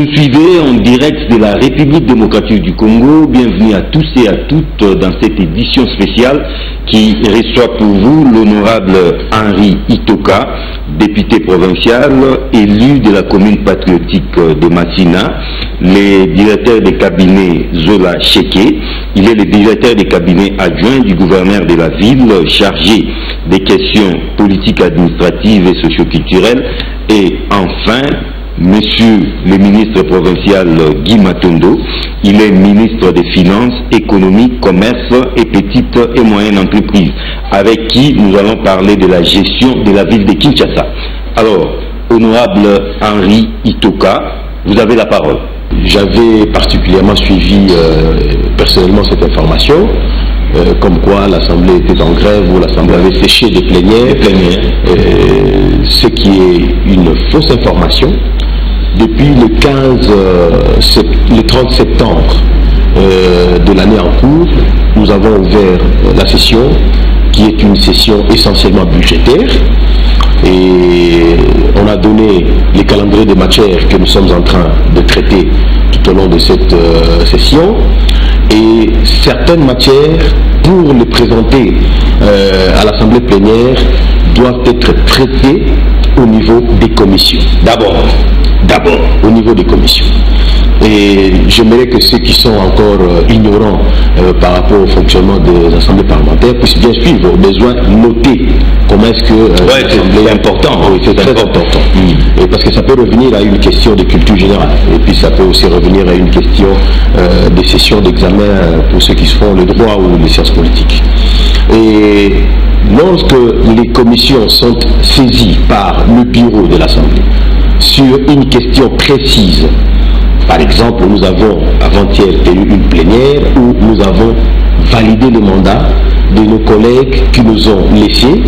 nous suivez en direct de la République démocratique du Congo. Bienvenue à tous et à toutes dans cette édition spéciale qui reçoit pour vous l'honorable Henri Itoka, député provincial, élu de la commune patriotique de Massina, le directeur de cabinet Zola Cheke. Il est le directeur de cabinet adjoint du gouverneur de la ville, chargé des questions politiques, administratives et socioculturelles. Et enfin, Monsieur le ministre provincial Guy Matondo, il est ministre des Finances, Économie, Commerce et Petites et Moyennes Entreprises, avec qui nous allons parler de la gestion de la ville de Kinshasa. Alors, honorable Henri Itoka, vous avez la parole. J'avais particulièrement suivi personnellement cette information, comme quoi l'Assemblée était en grève ou l'Assemblée avait séché des plénières, ce qui est une fausse information. Depuis le 30 septembre de l'année en cours, nous avons ouvert la session, qui est une session essentiellement budgétaire, et on a donné les calendriers des matières que nous sommes en train de traiter tout au long de cette session, et certaines matières, pour les présenter à l'Assemblée plénière, doivent être traitées au niveau des commissions. D'abord, au niveau des commissions. Et j'aimerais que ceux qui sont encore ignorants par rapport au fonctionnement des assemblées parlementaires puissent bien suivre, au besoin noter comment est-ce que c'est important. Oui, c'est très important. Et parce que ça peut revenir à une question de culture générale, et puis ça peut aussi revenir à une question de session d'examen pour ceux qui font le droit ou les sciences politiques. Et lorsque les commissions sont saisies par le bureau de l'Assemblée sur une question précise, par exemple, nous avons avant-hier tenu une plénière où nous avons validé le mandat de nos collègues qui nous ont laissés,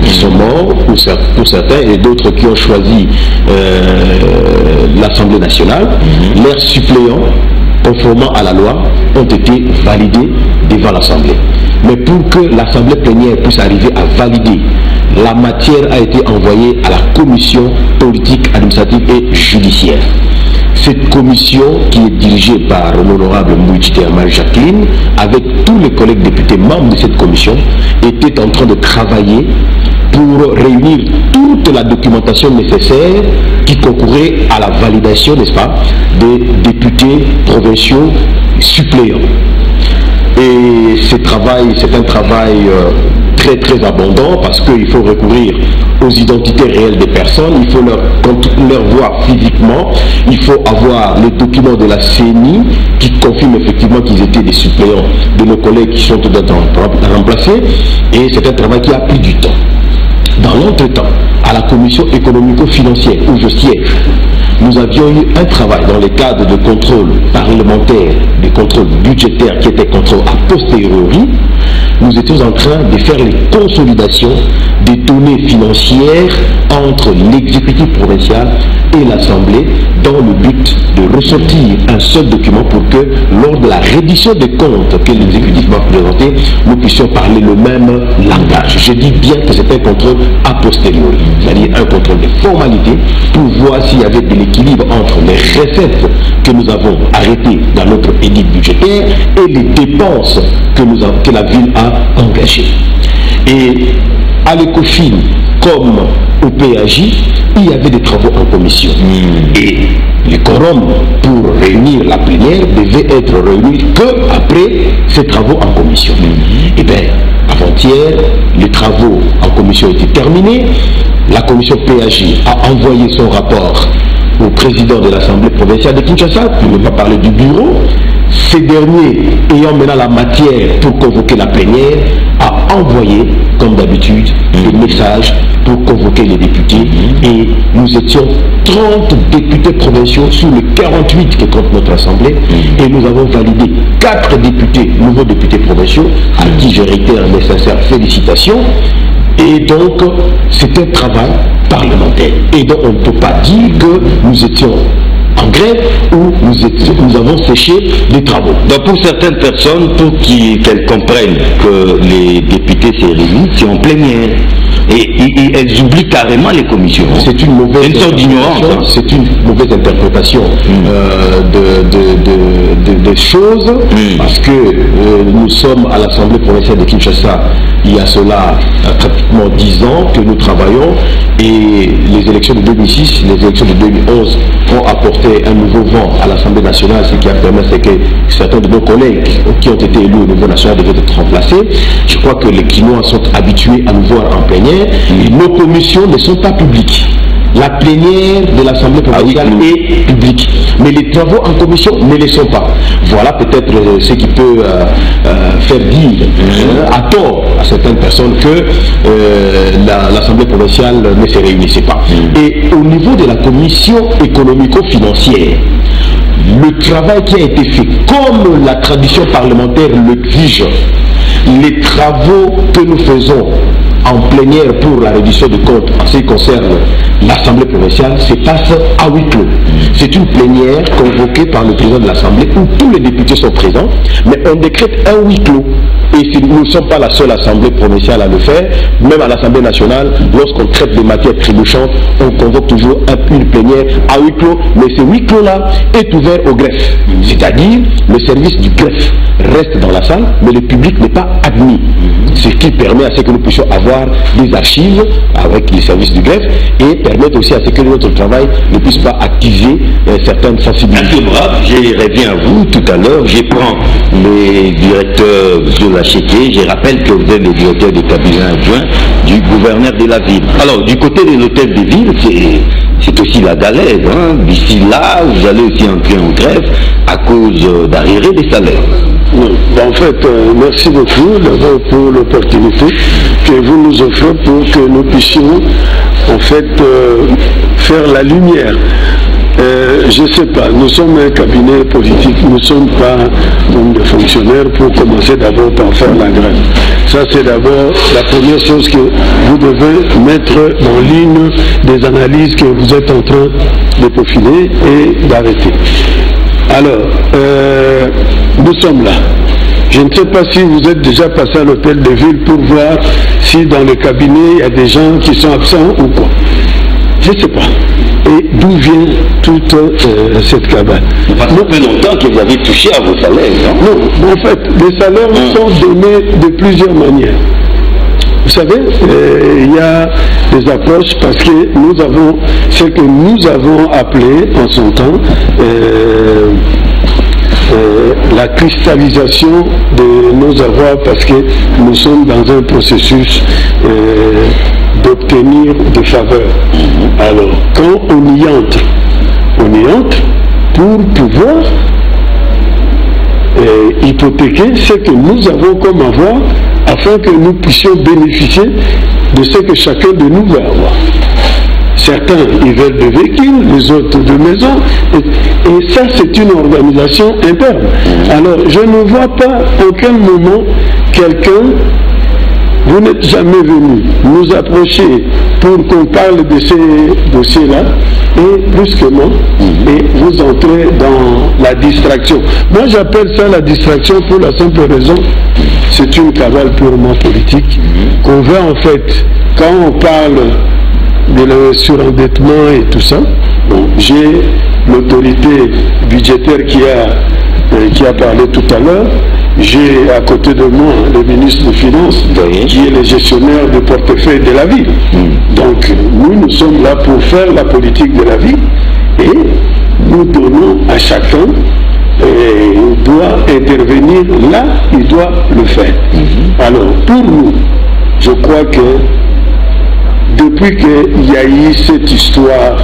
qui sont morts pour certains, et d'autres qui ont choisi l'Assemblée nationale. Leurs suppléants, conformément à la loi, ont été validés devant l'Assemblée. Mais pour que l'Assemblée plénière puisse arriver à valider, la matière a été envoyée à la commission politique, administrative et judiciaire. Cette commission, qui est dirigée par l'honorable Mouitite Marie-Jacqueline, avec tous les collègues députés membres de cette commission, était en train de travailler pour réunir toute la documentation nécessaire qui concourait à la validation, n'est-ce pas, des députés provinciaux suppléants. Et ce travail, c'est un travail très abondant, parce qu'il faut recourir aux identités réelles des personnes, il faut leur voir physiquement, il faut avoir les documents de la CENI qui confirment effectivement qu'ils étaient des suppléants de nos collègues qui sont tout à temps remplacés, et c'est un travail qui a pris du temps. Dans l'entretemps, à la commission économico-financière où je siège, nous avions eu un travail dans le cadre de contrôle parlementaire, de contrôle budgétaire qui était contrôle a posteriori. Nous étions en train de faire les consolidations des données financières entre l'exécutif provincial et l'Assemblée dans le but de ressortir un seul document pour que lors de la reddition des comptes que l'exécutif va présenter, nous puissions parler le même langage. Je dis bien que c'est un contrôle a posteriori, c'est-à-dire un contrôle de formalité pour voir s'il y avait de l'équilibre entre les recettes que nous avons arrêtées dans notre édit budgétaire et les dépenses que la ville a engagées. Et à l'ECOFIN comme au PAJ, il y avait des travaux en commission. Et le quorum pour réunir la plénière devait être réuni qu'après ces travaux en commission. Et bien, avant-hier, les travaux en commission étaient terminés. La commission PAJ a envoyé son rapport au président de l'Assemblée provinciale de Kinshasa, pour ne pas parler du bureau. Ces derniers, ayant maintenant la matière pour convoquer la plénière, a envoyé, comme d'habitude, des messages pour convoquer les députés. Et nous étions 30 députés provinciaux sur les 48 que compte notre Assemblée. Et nous avons validé 4 députés, nouveaux députés provinciaux, à qui je réitère mes sincères félicitations. Et donc, c'est un travail parlementaire. Et donc, on ne peut pas dire que nous étions en grève ou nous avons séché des travaux. Donc pour certaines personnes, pour qu'elles comprennent que les députés s'est réunis, c'est en plénière. Et elles oublient carrément les commissions. C'est une mauvaise ignorance. C'est une mauvaise interprétation des choses, parce que nous sommes à l'Assemblée provinciale de Kinshasa il y a cela pratiquement 10 ans que nous travaillons, et les élections de 2006, les élections de 2011 ont apporté un nouveau vent à l'Assemblée nationale, ce qui a permis que certains de nos collègues qui ont été élus au niveau national devaient être remplacés. Je crois que les Quinois sont habitués à nous voir en plénière, et nos commissions ne sont pas publiques. La plénière de l'Assemblée provinciale est publique, mais les travaux en commission ne le sont pas. Voilà peut-être ce qui peut faire dire à tort à certaines personnes que l'Assemblée provinciale ne se réunissait pas. Et au niveau de la commission économico-financière, le travail qui a été fait, comme la tradition parlementaire l'exige, les travaux que nous faisons en plénière pour la réduction de comptes en ce qui concerne l'Assemblée provinciale se passe à huis clos. C'est une plénière convoquée par le président de l'Assemblée où tous les députés sont présents, mais on décrète un huis clos. Et nous ne sommes pas la seule Assemblée provinciale à le faire. Même à l'Assemblée nationale, lorsqu'on traite des matières trébuchantes, on convoque toujours une plénière à huis clos. Mais ce huis clos-là est ouvert au greffe. C'est-à-dire, le service du greffe reste dans la salle, mais le public n'est pas admis. Ce qui permet à ce que nous puissions avoir des archives avec les services du greffe, et permettre aussi à ce que notre travail ne puisse pas attiser certaines sensibilités. Je reviens à vous tout à l'heure. Je prends le directeur de la Chéquet. Je rappelle que vous êtes le directeur de cabinet adjoint du gouverneur de la ville. Alors, du côté de l'hôtel de ville, c'est aussi la galère. D'ici là, vous allez aussi entrer en grève à cause d'arriérés des salaires. En fait, merci beaucoup d'abord pour l'opportunité que vous nous offrez pour que nous puissions en fait faire la lumière. Je ne sais pas, nous sommes un cabinet politique, nous ne sommes pas comme des fonctionnaires pour commencer d'abord par faire la grève. Ça c'est d'abord la première chose que vous devez mettre en ligne des analyses que vous êtes en train de peaufiner et d'arrêter. Alors, nous sommes là. Je ne sais pas si vous êtes déjà passé à l'hôtel de ville pour voir si dans le cabinet il y a des gens qui sont absents ou quoi. Je ne sais pas. Et d'où vient toute cette cabane? Ça fait longtemps que vous avez touché à vos salaires. Non, en fait, les salaires sont donnés de plusieurs manières. Vous savez, il y a des approches parce que nous avons ce que nous avons appelé en son temps la cristallisation de nos avoirs, parce que nous sommes dans un processus d'obtenir des faveurs. Alors, quand on y entre pour pouvoir hypothéquer ce que nous avons comme avoir, afin que nous puissions bénéficier de ce que chacun de nous va avoir. Certains, ils veulent de véhicules, les autres de maisons, et ça, c'est une organisation interne. Alors, je ne vois pas à aucun moment quelqu'un, vous n'êtes jamais venu nous approcher pour qu'on parle de ces dossiers-là, et brusquement, et vous entrez dans la distraction. Moi, j'appelle ça la distraction pour la simple raison, c'est une cavale purement politique, qu'on veut en fait, quand on parle de le surendettement et tout ça, bon, j'ai l'autorité budgétaire qui a parlé tout à l'heure. J'ai à côté de moi le ministre des Finances, qui est le gestionnaire du portefeuille de la ville. Donc nous sommes là pour faire la politique de la ville, et nous donnons à chacun, il doit intervenir là, il doit le faire. Alors pour nous, je crois que depuis qu'il y a eu cette histoire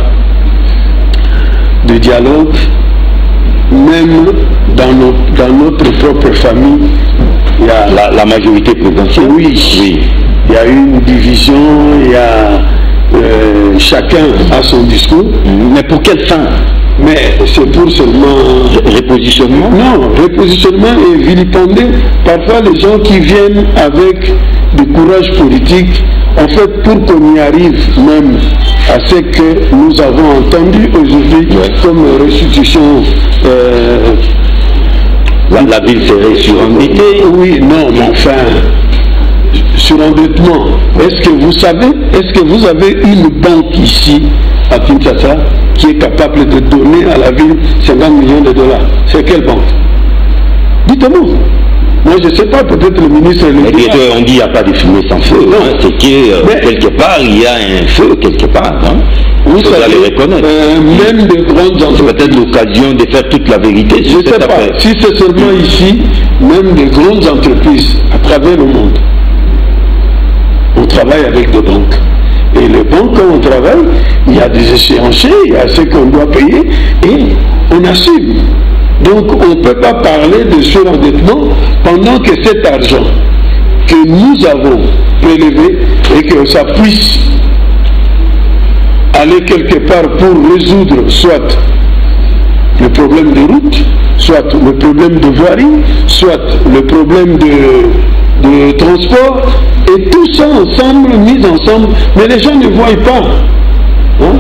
de dialogue, même dans notre propre famille, il y a la majorité présidentielle. Oui. Il y a eu une division, il y a chacun a son discours. Mais pour quelle fin? Mais c'est pour seulement... Repositionnement? Non, repositionnement et vilipender. Parfois les gens qui viennent avec du courage politique, en fait, pour qu'on y arrive même à ce que nous avons entendu aujourd'hui comme restitution... la ville serait surendettée. Oui, non, mais enfin, surendettement. Est-ce que vous avez une banque ici à Kinshasa qui est capable de donner à la ville 50 millions de dollars? C'est quelle banque? Dites-moi. Moi, je ne sais pas, peut-être le ministre... On dit qu'il n'y a pas de fumée sans feu. Hein, c'est que quelque part, il y a un feu quelque part. Hein. Vous savez, les reconnaître. Même des grandes entreprises... C'est peut-être l'occasion de faire toute la vérité. Je ne sais pas. Si c'est seulement ici, même des grandes entreprises à travers le monde, on travaille avec des banques. Et les banques, quand on travaille, il y a des échéanciers, il y a ce qu'on doit payer, et on assume. Donc on ne peut pas parler de surendettement pendant que cet argent que nous avons prélevé et que ça puisse aller quelque part pour résoudre soit le problème de route, soit le problème de voirie, soit le problème de transport, et tout ça ensemble, mis ensemble, mais les gens ne voient pas. Hein?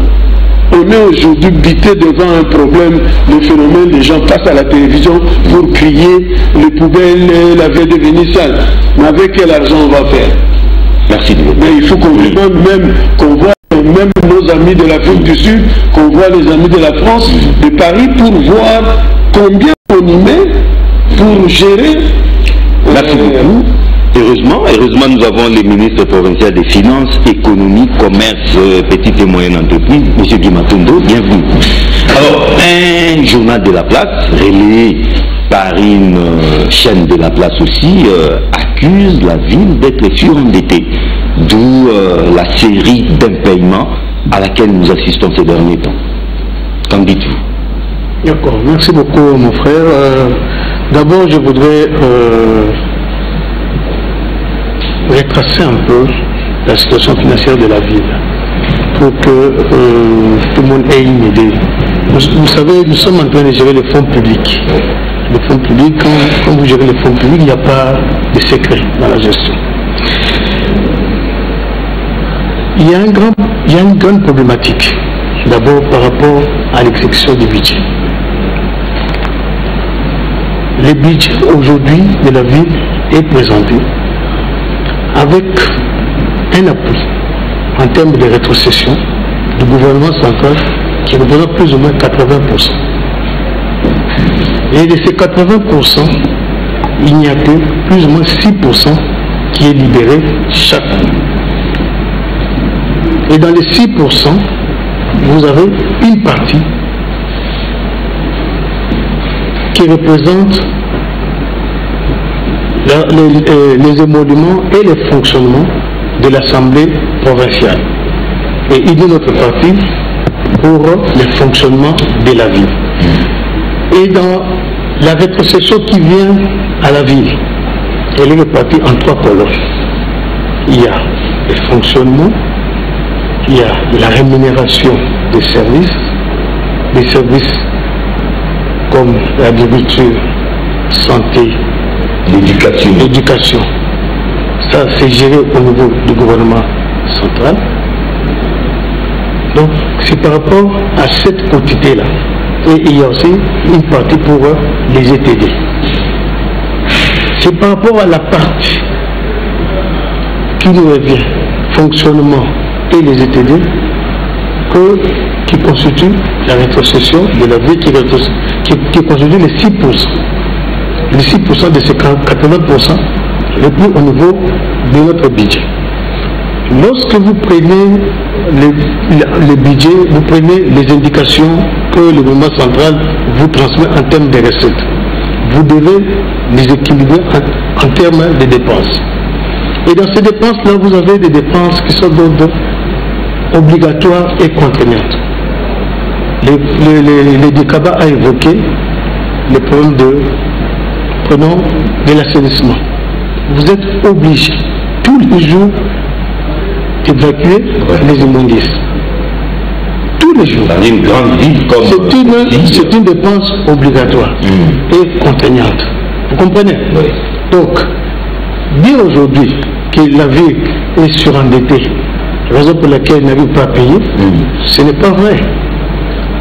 On est aujourd'hui buté devant un problème, le phénomène, les gens passent à la télévision pour crier, les poubelles, la vie est devenue sale. Mais avec quel argent on va faire? Merci. Mais il faut qu'on demande même, qu'on voit même nos amis de l'Afrique du Sud, qu'on voit les amis de la France, de Paris, pour voir combien on y met pour gérer. Merci beaucoup. Heureusement, nous avons les ministres provinciaux des Finances, Économie, Commerce, Petites et Moyennes Entreprises, M. Guy Matondo, bienvenue. Alors, un journal de la place, relayé par une chaîne de la place aussi, accuse la ville d'être surendettée, d'où la série d'impayements à laquelle nous assistons ces derniers temps. Qu'en dites-vous? D'accord, merci beaucoup mon frère. D'abord, je voudrais retracer un peu la situation financière de la ville pour que tout le monde ait une idée. Vous savez, nous sommes en train de gérer les fonds publics. Les fonds publics, quand vous gérez les fonds publics, il n'y a pas de secret dans la gestion. Il y a une grande problématique, d'abord par rapport à l'exécution du budget. Le budget aujourd'hui de la ville est présenté avec un appui en termes de rétrocession du gouvernement central qui représente plus ou moins 80%. Et de ces 80%, il n'y a que plus ou moins 6% qui est libéré chaque année. Et dans les 6%, vous avez une partie qui représente les émoluments et les fonctionnements de l'Assemblée provinciale. Et il y a une autre partie pour le fonctionnement de la ville. Et dans la rétrocession qui vient à la ville, elle est répartie en 3 colonnes. Il y a le fonctionnement, il y a la rémunération des services comme l'agriculture, santé, l'éducation. Ça, c'est géré au niveau du gouvernement central. Donc, c'est par rapport à cette quantité-là. Et il y a aussi une partie pour les ETD. C'est par rapport à la partie qui nous revient, fonctionnement et les ETD, qui constitue la rétrocession de la vie, qui constitue les 6%. Les 6% de ces 80% repris au niveau de notre budget. Lorsque vous prenez le budget, vous prenez les indications que le gouvernement central vous transmet en termes de recettes. Vous devez les équilibrer en termes de dépenses. Et dans ces dépenses-là, vous avez des dépenses qui sont donc obligatoires et contraignantes. Le DICABA a évoqué le problème de l'assainissement. Vous êtes obligé tous les jours d'évacuer les immondices. Tous les jours. Dans une grande ville comme c'est une dépense obligatoire et contraignante. Vous comprenez? Oui. Donc, dire aujourd'hui que la ville est surendettée, raison pour laquelle elle n'arrive pas à payer, ce n'est pas vrai.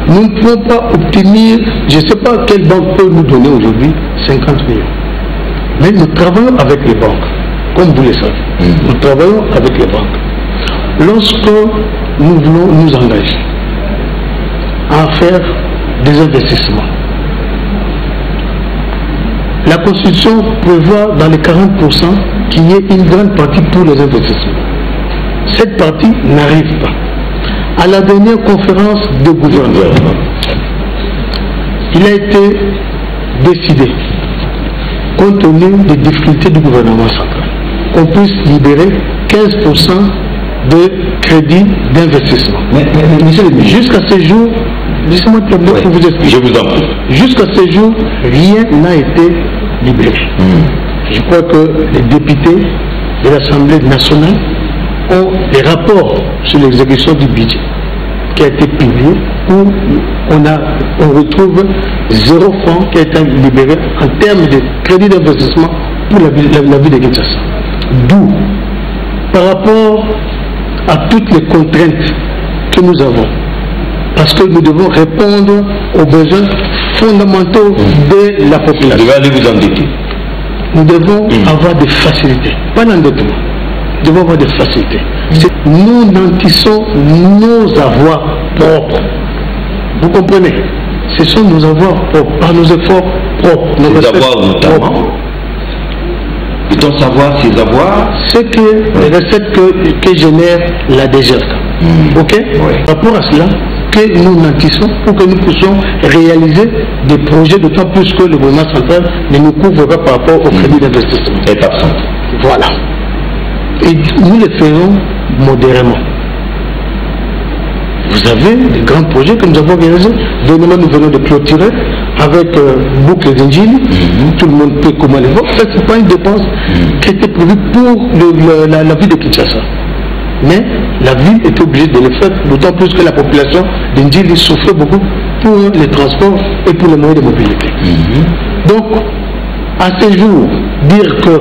Nous ne pouvons pas obtenir, je ne sais pas quelle banque peut nous donner aujourd'hui 50 millions. Mais nous travaillons avec les banques. comme vous le savez. Nous travaillons avec les banques. Lorsque nous voulons nous engager à faire des investissements, la Constitution prévoit dans les 40% qu'il y ait une grande partie pour les investissements. Cette partie n'arrive pas. À la dernière conférence de gouvernement, il a été décidé, compte tenu des difficultés du gouvernement central, qu'on puisse libérer 15% de crédit d'investissement. Mais monsieur le ministre, jusqu'à ce jour, laissez-moi terminer pour vous expliquer. Je vous en prie. Jusqu'à ce jour, rien n'a été libéré. Je crois que les députés de l'Assemblée nationale ont des rapports sur l'exécution du budget qui a été publié, où on retrouve 0 franc qui a été libéré en termes de crédit d'investissement pour la ville de Kinshasa. D'où, par rapport à toutes les contraintes que nous avons, parce que nous devons répondre aux besoins fondamentaux de la population. Vous devez aller vous endetter. Nous devons avoir des facilités, pas l'endettement. Nous devons avoir des facilités. Nous nantissons nos avoirs propres. Vous comprenez? Ce sont nos avoirs propres, par nos efforts propres. Nos avoirs notamment. Peut-on savoir ces avoirs? C'est que les recettes que génère la DGRK. Ok? Par rapport à cela, que nous nantissons pour que nous puissions réaliser des projets, d'autant plus que le gouvernement central ne nous couvre pas par rapport au crédit d'investissement. Est absent. Voilà. Et nous le faisons modérément. Vous avez des grands projets que nous avons réalisés. Dernièrement, nous venons de clôturer avec boucle d'Injili. Tout le monde peut comment les voir. Ça, ce n'est pas une dépense qui était prévue pour la ville de Kinshasa. Mais la ville était obligée de le faire, d'autant plus que la population d'Injili souffrait beaucoup pour les transports et pour les moyens de mobilité. Donc, à ce jour, dire que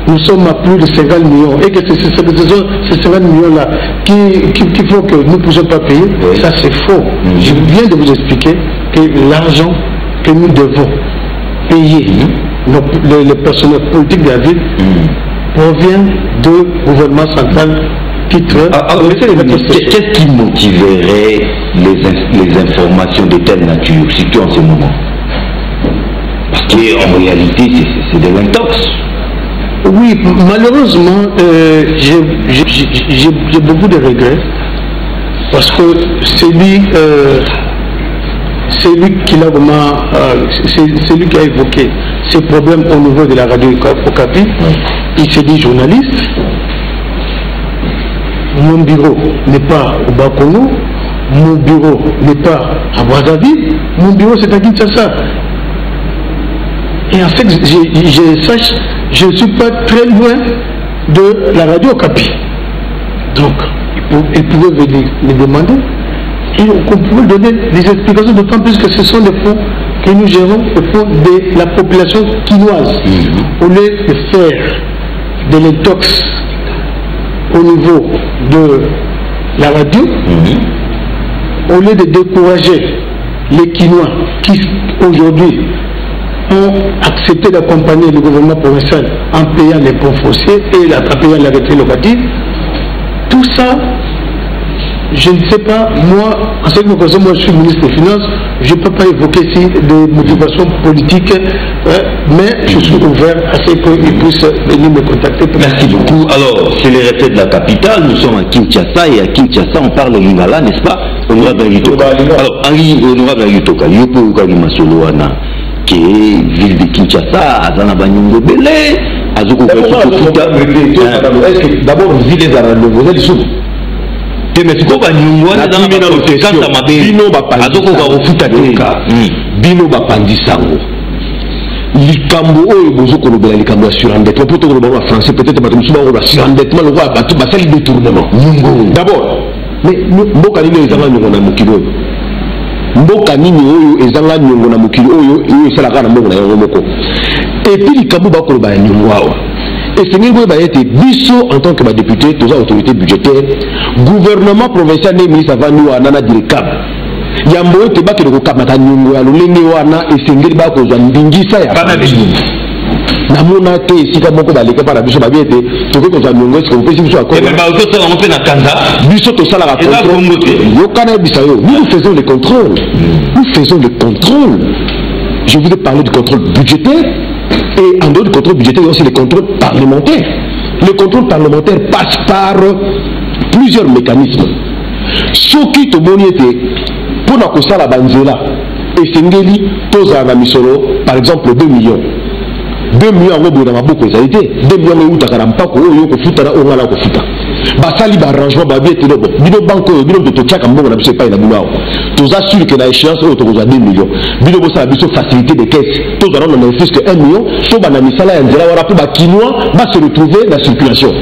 nous sommes à plus de 50 millions et que c'est ces 50 millions-là qui font que nous ne pouvons pas payer, ça c'est faux. Je viens de vous expliquer que l'argent que nous devons payer le personnel politique de la ville provient du gouvernement central. Qu'est-ce qui motiverait les informations de telle nature, surtout en ce moment? Parce qu'en réalité, c'est de l'intox. Oui, malheureusement, j'ai beaucoup de regrets parce que c'est lui qui l'a vraiment, c'est lui qui a évoqué ces problèmes au niveau de la radio Okapi. Il s'est dit journaliste. Mon bureau n'est pas au Bas-Congo, mon bureau n'est pas à Brazzaville, mon bureau c'est à Kinshasa. Et en fait, je ne suis pas très loin de la radio Okapi. Donc, il pouvait venir me demander et on pouvait donner des explications, d'autant plus que ce sont des fonds que nous gérons, les fonds de la population quinoise. Au lieu de faire de l'intox au niveau de la radio, au lieu de décourager les Quinois qui aujourd'hui ont accepté d'accompagner le gouvernement provincial en payant les ponts fonciers et en payant la retraite locative, tout ça, je ne sais pas, moi, en ce qui me concerne, moi je suis ministre des Finances, je ne peux pas évoquer ici des motivations politiques, mais je suis ouvert à ce qu'ils puissent venir me contacter. Merci beaucoup. Alors, c'est les recettes de la capitale, nous sommes à Kinshasa, et à Kinshasa, on parle lingala, n'est-ce pas? Honorable Ayutoka. Alors, Henri, honorable Ayutoka, Yopo Kalima Soloana, qui est ville de Kinshasa, Azana Banyongo Belé, Azoko Kachukuta. Est-ce que d'abord, ville des Arabes, vous êtes sous? Mais c'est quoi bino bapandisango likambo oyo bozokolobela likambo ya surendettement po tokoloba en français peut-être bato mosusu bango surendettement lokola bato basali détournement d'abord mais mboka nini oyo ezanga niongo na mokili oyo mboka nini oyo ezanga niongo na mokili oyo esalaka na mbongo na yango moko epuis likambo bakoloba ya niongo awa. Et c'est nous biso en tant que député, tous les autorités budgétaires, gouvernement provincial et ministre avant nous à nana direcab. Yambo te ba ke ko kamata nyungu ya lolenge wana esengeli ba ko zwa ndingisa ya namona te esika moko baleka pa na biso babi ete tokoki kozwa miongo esika opesi biso biso tosalaka contrôle yokana yebisa yo nous faisons le contrôle je voudrais parler du contrôle budgétaire et en dehors du contrôle budgétaire il y a aussi le contrôle parlementaire. Le contrôle parlementaire passe par plusieurs mécanismes. Ce qui te montre pour la costa la banzela et sengeli toza na misolo par exemple 2 millions. 2 millions en gros dans ma beaucoup ça a été 2 millions où ta karampa ko yo ko futa na ongala ko futa. Basali ba arrangement ba bien te lobo. Bino banko bino de tocha ka mbongo na biso pas na bulao. Toza sûr que la échéance au toza 2 millions. Bino bo ça biso facilité de caisse. Toza na na plus que 1 million, to ba na misala ya nzela wala pour ba kinwa ba se retrouver dans circulation.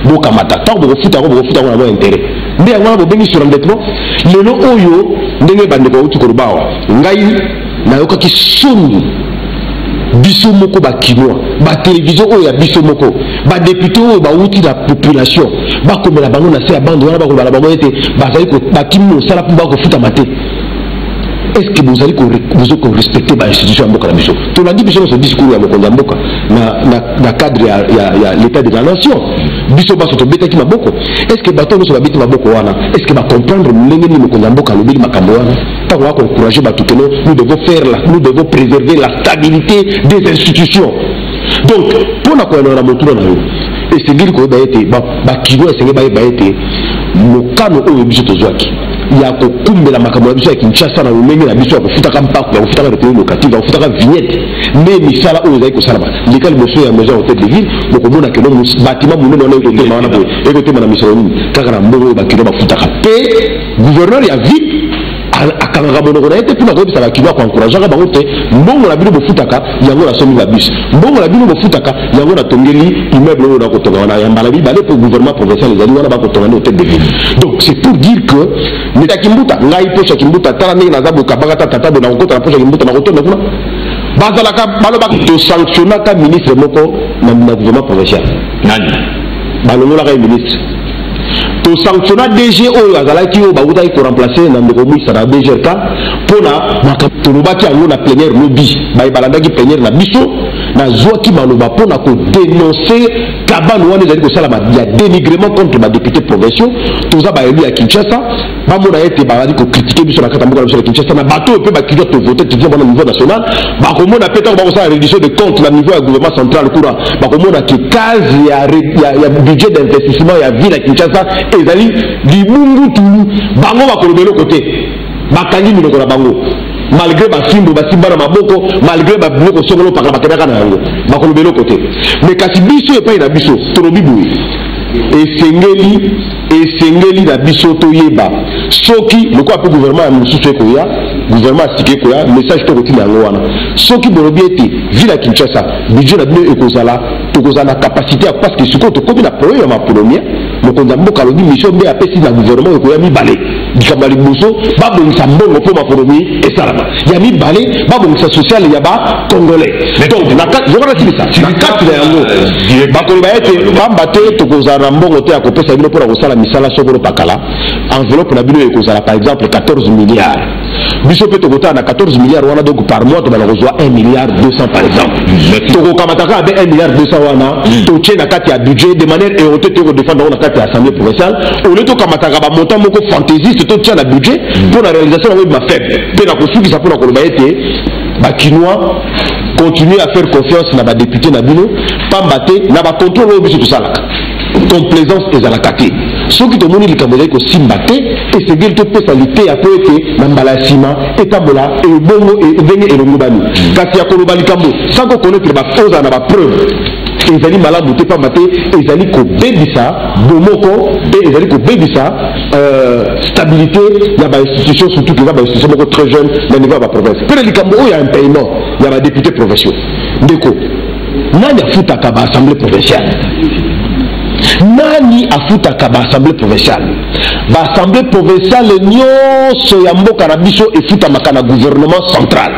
Boka mata tant bo futa na ba intérêt. Mais ngwana bo bengi sur endettement. Lelo oyo ndenge bande ko utu ko bawa. Ngai na yoka ki sonu biso moko ba kinwa ba télévision oyo ya biso moko ba député oyo ba uti la population ba komela bango na se ya bande wana ba ko bala bango ete bazali ko ba kimno sala pour ba ko futa maté. Est-ce que vous allez respecter l'institution à Mboka Biso? Tu l'as dit, Biso, ce discours à Mokonda Mboka, dans le cadre de l'état de la nation. Biso Basso, tu bêta qui m'a beaucoup. Est-ce que Bato nous habite ma beaucoup? Est-ce que va comprendre l'ennemi Mokonda Mboka, le bil Makamboana? Tant qu'on va encourager Batoukeno, nous devons préserver la stabilité des institutions. Donc, pour la cohésion, et c'est dire que Bakigo et Sénéba été, Mokano ou Biso Tozouaki. Il y a la makambo biso ya Kinshasa na umenge na biso ya kufutaka mpako ya kufutaka retenue locative ya kufutaka vignette mais misala oyo ezali kosalama likali boso ya maison hôtel de ville bokomona ke donc bâtiment munene wana ekotema wana boye ekotema na misala nini kaka na mbongo oyo bakilo bafutaka pe gouverneur ya ville akangaka monoko na ye te mpona koyebisa bakilo akoencourageaka bango te mbongo na bino bofutaka yango nasomi na bus mbongo na bino bofutaka yango natongeli immeuble oyo nakotonga wana ya mbala mibale po gouvernement provincial ezali wana bakotonga nde hôtel de ville. Donc c'est pour dire que neta kimbuta ngai poche ya kimbuta tala ndenge naza bokabaka tata bo nakokota na poche ya kimbuta nakotonda kuna bazalaka balobaka tosanctionnaka ministre moko na gouvernement provincial nani balongolaka ye ministre to sanctionna DG oyo azalaki oyo bautaki koremplace na ndeko mwisa na DGRK mpona tolobaki yango na plénière lobi balandaki plénière na biso nazwaki maloba mpona kodénoncer kabano wana ezali kosalama ya dénigrement contre badéputé provinciaux toza baélu ya Kinshasa bamona ete bazali kokritike biso na kati ya mboka na biso ya Kinshasa na bato oyo mpe bakilwa tovote tedi wana niveau national bakomona mpe ntango bakosala réduction de compte na niveau ya gouvernement central kuna bakomona ke case ya budget d'investissement ya ville ya Kinshasa ezali libungutulu bango bakolobela kote bakangi minoko na bango malgré basimbo basimba na maboko malgré babiloko songolo paka bakendaka na yango bakolobela kote mais kasi biso epai na biso tolobi boye esengeli na biso toyeba soki lokola mpe gouvernement ya mosusu ekoya gouvernement asiki ekoya message tokotina yango wana soki bolobi ete ville ya Kinshasa budget na bino ekozala tokozala na capacité ya parce que sikoyo tokomi na problème ya mapremier mokonzi ya mboka alobi mission nde apesi na gouvernement ekoya mibale likambo ya liboso babongisa mbongo mpo mapremier esalama ya mibale babongisa social ya bacongolais donc zokonasilisa na kati na yango bakoloba ete pamba te tokozala na mbongo te ya kopesa bino mpona kosala misala sokolo pakala enveloppe na bino ekozala par exemple 14 milliards biso mpe tokotala na 14 milliards wana donc par mois tobana kozwa 1 milliard 200 par exemple tokokamataka abe 1 milliard 200 wana totie na kati ya budget de manière éroté te kodefendre yango na kati ya assemblée provinciale ole tokamataka bamontant moko fantaisiste totia na budget mpo na réalisation yango ebima faible mpe na kosukisa mpo na koloba ete bakinois continuer à faire confiance na badéputé na bino pamba te na bacontrôle oyo biso tosalaka complaisance ezalaka te soki tomoni likambo ezali kosimba te esengeli topesa liteya po ete na mbala ya nsima etambola ebongo ndenge elongo bani kasi ya koloba likambo sans kokonetre ozala na bapreuve ezali malamu te pamba te ezali kobebisa bomoko mpe ezali kobebisa stabilité ya bainstitution surtout eza bainstitution moko très jeune na niveau ya baprovince mpe na likambo oyo ya impayement ya badéputé provinciaux ndeko nani afutaka baassemblée provinciale nani afutaka baassemblée provinciale baassemblée provinciale nyonso ya mboka na biso efutamaka na gouvernement central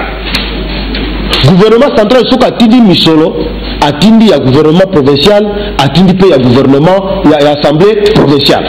gouvernement central soki atindi misolo atindi ya gouvernement provincial atindi mpe ya gouvernement ya assemblée provinciale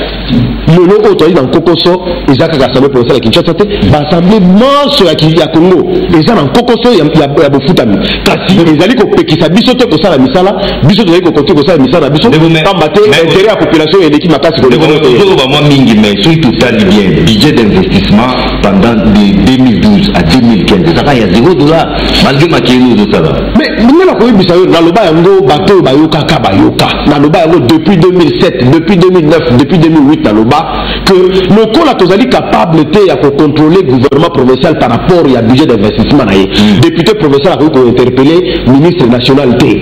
le lot autre dans Kokoso et ça l'Assemblée provinciale à Kinshasa l'Assemblée manche à Congo et ça dans Kokoso il y a bofutami kasi les alliés qui sa biso to ça la misala biso to ko côté ko ça la misala biso pas mater intérêt à la population et l'équipe makasi ko vraiment mingi mais surtout ça bien budget d'investissement pendant de 2012 à 2015 ça il y a $0 malgré makino de ça mais la ko bisa yo na loba yango bato bayoka ka bayoka na loba yango depuis 2007 depuis 2009 depuis 2008 na loba que le col tozali capable te à contrôler gouvernement provincial par rapport à budget d'investissement na député provincial a ko interpeller ministre national T.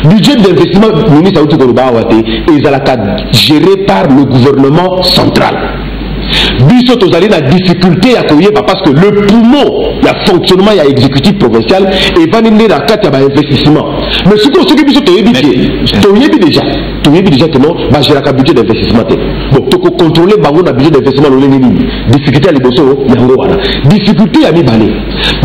Budget d'investissement ministre Aouti Koloba Awate est géré par le gouvernement central. Biso tozali la difficulté à koyeba parce que le poumon, il y a fonctionnement, il y a exécutif provincial et va mener dans le cadre de l'investissement. Mais ce que biso toyebi déjà que non, va gérer un budget d'investissement. Donc tu peux contrôler bango na budget d'investissement difficulté à l'ébosso yango wana. Difficulté à mi balé.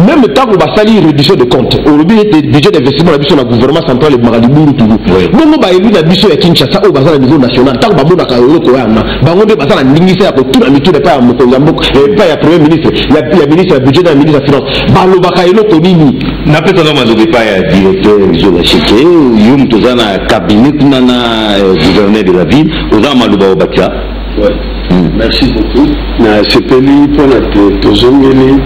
Même temps qu'on va salir réduction de compte. Au budget d'investissement la biso na gouvernement central et Magaliburu tout. Bongo ba élu na biso ya Kinshasa au bazar au niveau national. Tant ba mona ka euro ko yana. Bango de bazar na ningisa ko tout na tout n'est pas à Mozambique, pas à premier ministre, il y a ministre du budget, il y a ministre de la finance. Balobakaïlo Tonini. N'a pas tellement de pas à directeur de la Chéké, Yum Tozana cabinet, Nana gouverneur de la ville, Oza Malouba Obatia. Merci beaucoup. Na sepeli pour la Tozongeli,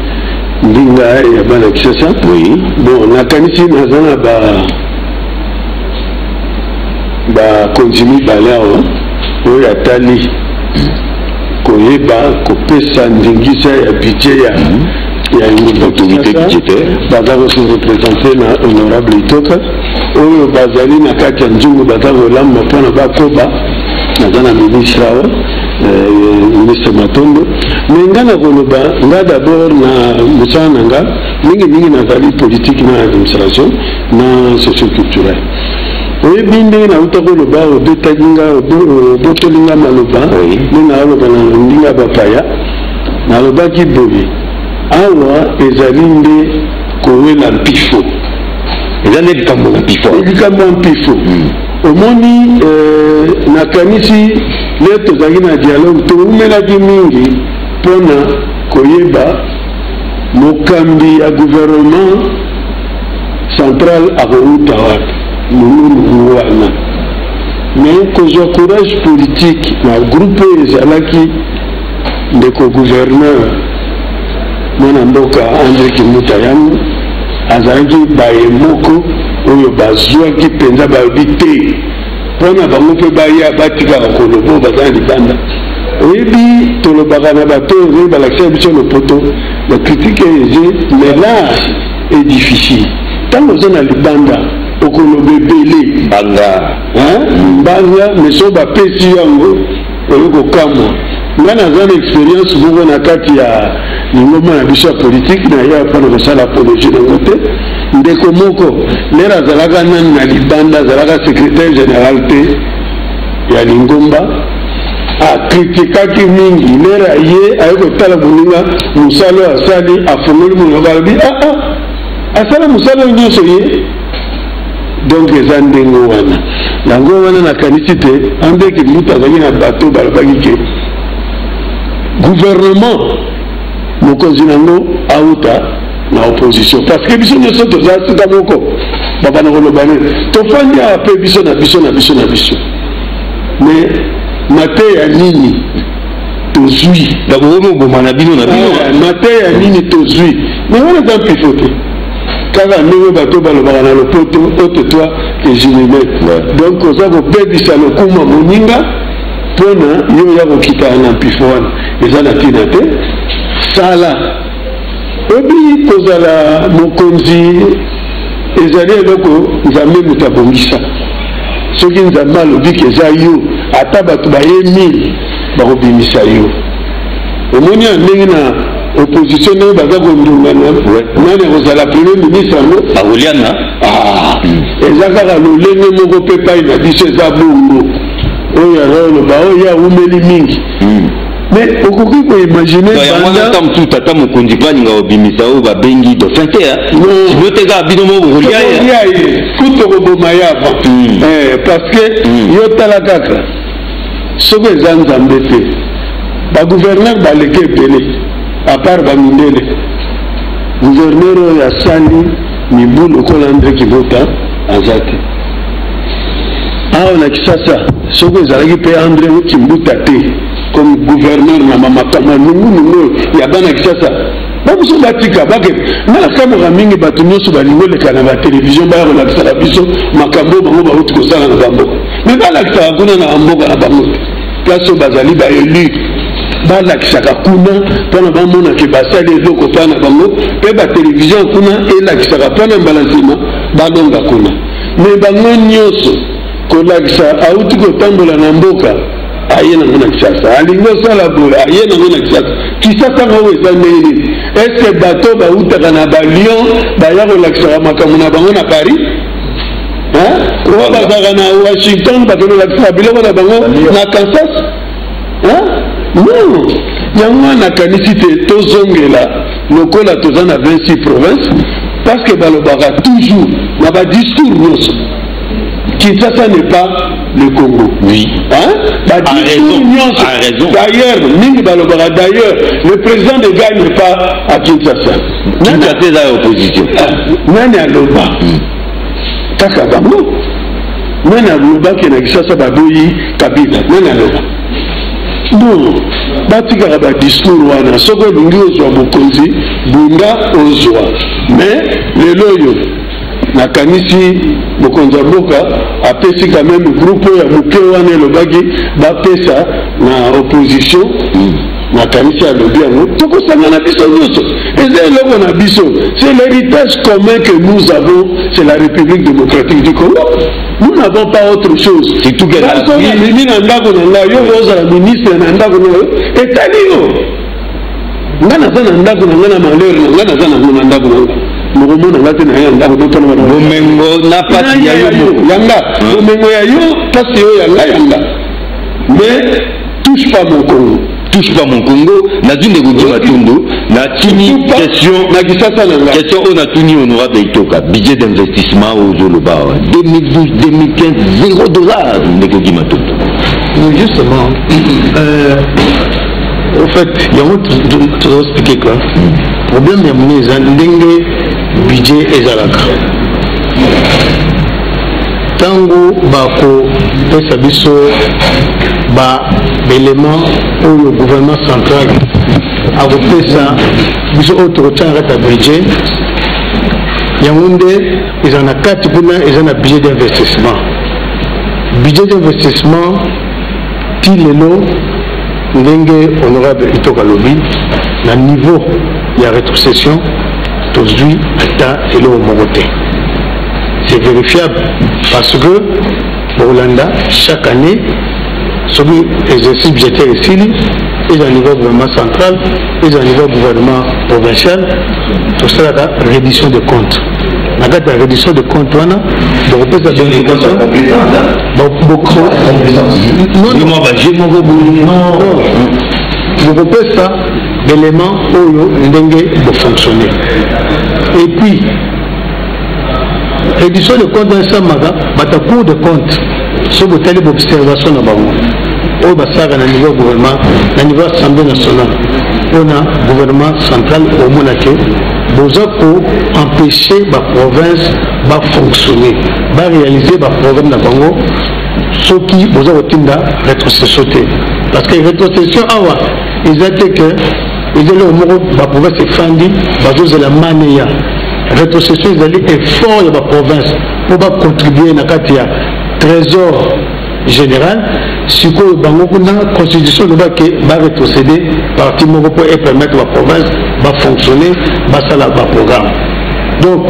Ndinga et Abana Kissasa. Oui. Bon, na Kanisi Nazana continue Balao, oui, Atali. Koyeba kopesa ndingisa ya budget ya une autorité budgétaire bazalo se représenter na honorable Itoka oyo bazali na kati ya njungu bazalo lamba pona bakoba nazana ministre ministre Matondo mengana koloba nga d'abord na musana nga mingi nazali politique na administration na socio-culturel. Oui, bien, na utakoloba obetalinga obotolinga maloba na aloba na ndinga bapaya na loba ki boye awa ezali nde kowela mpifo ezali likambo na mpifo omoni nakanisi le tozalaki na dialogue toumelaki mingi mpona koyeba mokambi ya gouvernement central akouta wapi nous wana mais kozwa courage politique na groupe ezalaki ndeko gouverneur mwana mboka André Kimuta yango azalaki baye moko oyo bazwaki mpenza bayobi te mpona bango mpe baya batikaka kolobo baza na libanda oyebi tolobaka na bato oyo balakisa biso lopoto la critique eze mais là est difficile ntango oza na libanda okolobe belé banga mais so bapesi yango oyoko kamwa nga naza na expérience moko na kati ya lingoma na biso ya politique na ya mpona kosala apologie nango te ndeko moko lere azalaka nani na libanda azalaka secrétaire général te ya lingomba akritikaki mingi lere aye aye kotala moninga mosala asali afongoli moninga balobi asala mosala nyonso ye donc eza ndenge wana yango wana nakanisi te andeki mutu azalaki na bato balobaki ke gouvernement mokonzi nango auta na opposition parce que biso nyonso toza sika moko babana koloba nini tofandi awa mpe biso na biso mais mate ya nini tozwi daboboma na bino mate ya nini tozwi mais wana eza mpifo te kaka ndenge bato balobaka na lopoto ote toi que je me mette donc oza kobebisa lokuma moninga mpona yo ya kokita na mpifo wana eza na ntina te sala obi kozala mokonzi ezali eloko nzambe moto abongisa soki nzambe alobiki eza yo ata bato baye 1000 bakobimisa yo omoni ya ndenge na opposition nayo baza kondungana nani akozala premier ministre yango bakoliana eza kaka lolenge moko mpe pai na biso eza bongo oyo azaloba oyo aumeli mingi mais okoki koimagine tata mokonzi balinga obimisa oyo babengi dauphin te sino te kaka bino mo bokolia ye kutu okoboma ye avant parce que yo tala kaka ce que les gens ont fait. Le gouverneur va le guérir, à part Bamindele. Le gouverneur a sali, Miboul, au Colandre qui vota, Azate. Ah, on a dit ça. Ce que les gens ont André Kimbuta comme gouverneur, il y a bien ça. Bamuso batika bake na kamera mingi batu nyoso balingo le kana ba télévision ba ko lakisa la biso makambo bango ba uti ko sala na bango mais ba lakisa kuna na amboka na bango place bazali ba élu ba lakisa ka kuna pona ba mona ke basali eloko pana bango pe ba télévision kuna e lakisa ka pana mbalazima ba longa kuna mais bango nyoso ko lakisa auti ko tambola na mboka ayena ngona kisasa alingo sala bola ayena ngona kisasa kisasa ngo eza nini est-ce que bateau ba utaka na ba Lyon ba ya ko lakisa makamu na bango na Paris hein ko ba zaka na Washington ba ko lakisa biloko na bango na Kansas hein non yango na kanisite tozongela lokola tozana 26 provinces parce que balobaka toujours na ba discours nyonso Kinshasa n'est pas le Congo. Oui. Hein? Raison. D'ailleurs, le président de Gagne n'est pas à Kinshasa. Kinshasa est à l'opposition. Nani à Loba. Kaka Bango. Nani à Loba qui est à Kinshasa Baboyi Kabila. Nani à Loba. Non. Batika ba discours wana. Soko lungi ozwa bokonzi, bunga ozwa. Mais le loyo. Nakanisi Bokonza Boka apesi quand même groupe ya muke wana lobaki bapesa na opposition nakanisi ya lobi yango tokosanga na biso nyonso eza eloko na biso c'est l'héritage commun que nous avons, c'est la République démocratique du Congo. Nous n'avons pas autre chose. C'est tout qu'elle a dit. Mimi na ndako na nga yo ozala ministre na ndako na yo etali yo nga naza na ndako na nga na malheur na nga naza na ndako na nga Mogomo na ngate na yanga ndako na Bomengo na pasi ya yo yanga Bomengo ya yo pasi yo yanga mais touche pas mon Congo. Touche pas mon Congo. Na dune de Matondo na tini question na kisasa na nga question on a tuni honorable Itoka budget d'investissement au Zoloba 2012 2015 $0 de Matondo. Justement au fait il y a autre expliquer quoi problème ya moni za ndenge budget ezalaka tango bako pesa biso ba élément au gouvernement central a pesa biso autre tanga budget yangonde ezana kati kuna ezana budget d'investissement tilelo ndenge honorable Itoka lobi na niveau ya rétrocession aujourd'hui ata elo mogote. C'est vérifiable parce que Hollanda chaque année sur l'exercice budgétaire ici et au niveau gouvernement central et au niveau gouvernement provincial tout ça la reddition de comptes. La reddition de comptes wana donc peut être vérification donc peut ça d'éléments oyo ndenge de fonctionner et puis réduction de compte dans samaga bata cours de compte sur le télé d'observation na bango au basara na niveau gouvernement na niveau assemblée nationale on a gouvernement central au monake besoin pour empêcher la province de fonctionner de réaliser le programme na bango ce qui besoin de rétrocession parce que rétrocession awa ils étaient que ils étaient au moment la province est fendue bazo la mania rétrocession ils allaient effort de la province pour contribuer à la trésor général si que bango kuna constitution de va rétrocéder parti moko pour permettre la province va fonctionner va ça la programme donc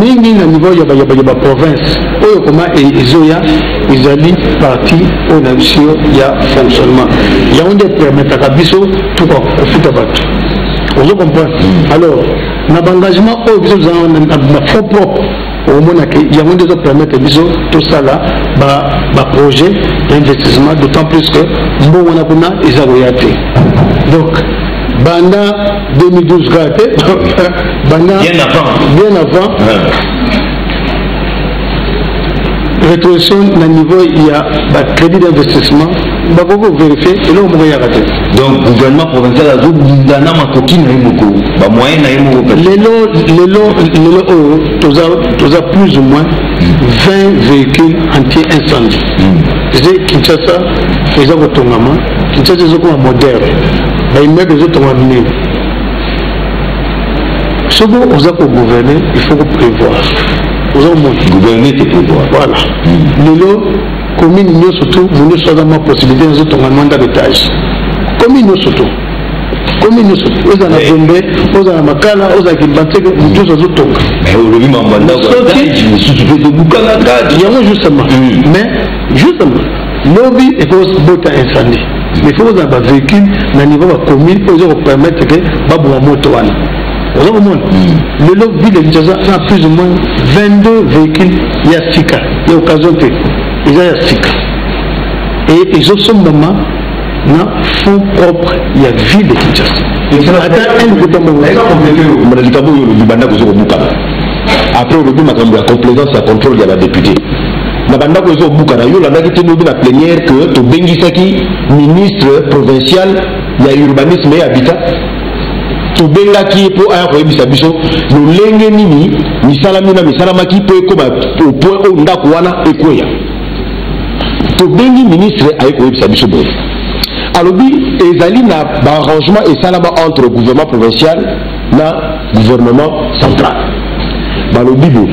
mingi na niveau ya province oyo comment ezoya ezali parti au nation ya fonctionnement ya onde permettre ka biso tout ko futa bato vous comprenez alors na engagement oyo biso na fonds propre au moins il y a moyen de permettre tout ça là ba projet d'investissement d'autant plus que bon on a kuna ezaroyate donc banda 2012 gâté banda bien avant rétrocession na niveau il y a ba crédit d'investissement bakoko vérifier et là on va y arrêter. Donc gouvernement provincial a dit bundana makoki na yemoko ba moyen na yemoko lelo toza plus ou moins 20 véhicules anti-incendie. C'est Kinshasa, ils ont autonome. Kinshasa ils ont moderne. Mais ils mettent les autres en ligne. Ce qu'on a gouverner, il faut prévoir. Gouverner, c'est prévoir. Voilà. Lelo, commune nous surtout, vous ne savez pas la possibilité de nous avoir un mandat d'étage. Commune nous surtout. Commune nous surtout. Vous avez la Bombe, vous avez la Makala, vous avez la Kimbanteke, vous tous avez tout. Mais vous avez un mandat d'étage, vous souffrez de Boukala. Il y a justement. Mais justement, lobby est pour botter incendie. Mais il faut avoir un véhicule dans le niveau de la commune pour vous permettre que vous ayez un moto. Le lobby de Kinshasa a plus ou moins 22 véhicules Yastika. Il y a occasion que ils ont Yastika. Et ils ont son moment dans fonds propres, il y a ville de Kinshasa. Après, on a la complaisance à contrôle de la députée. Na banda ko zo bukara yo la ndaki teno na plénière que to bengisaki ministre provincial ya urbanisme et habitat to bengaki po aya ko ebisa biso no lenge nini misala mina misala maki po ko ba au point o ndako wana ekoya to bengi ministre ay ko ebisa biso bo alobi ezali na ba arrangement et salaba entre gouvernement provincial na gouvernement central balobi bo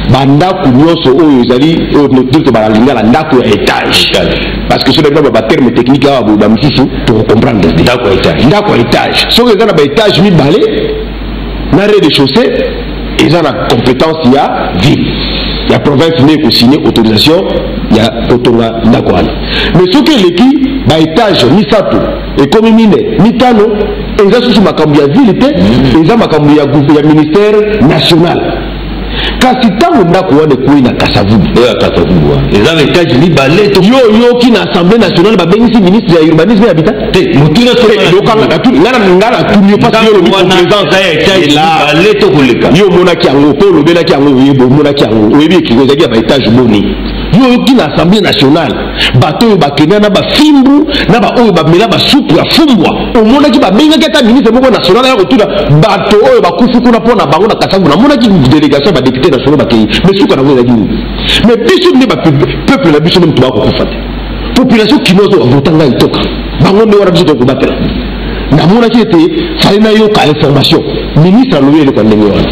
bandako nyonso oyo ezali direct balalinga la ndako ya étage parce que cela ba terme technique a ba misisu pour comprendre ndako ya étage so que dans ba étage mibale na rez-de-chaussée ils ont la compétence ya ville ya province ne ko signer autorisation ya kotonga ndako wana mais ce que l'équipe ba étage misato et comme mine mitano eza susu makambo ya ville te eza makambo ya ministère national. Kasi tango ndako wana kuyi na Kasavubu eza étage mibale to yo ki na assemblée nationale ba bengisi ministre ya urbanisme et habitat te mutuna to lokanga tu ngana tu pas yo le présence ya étage mibale to koleka yo monaki yango po lobelaki yango yebo monaki yango oyebi ekiko zaki ba étage boni yo ki na assemblée nationale bato yo bakena na ba fimbu na ba oyo ba mela ba soupe ya fumbwa omonaki ba bengaki ta ministre moko national ya kotuna bato oyo bakufu kuna pona bango na Kasavubu na monaki délégation ba député national bakei mais souka na vous ezaki mais biso ne ba peuple na biso ne mtu bako kufata population kinozo votanga itoka bango ne wara biso to kubatela na monaki ete fali na yo ka information ministre alobi ele kwa ndenge wana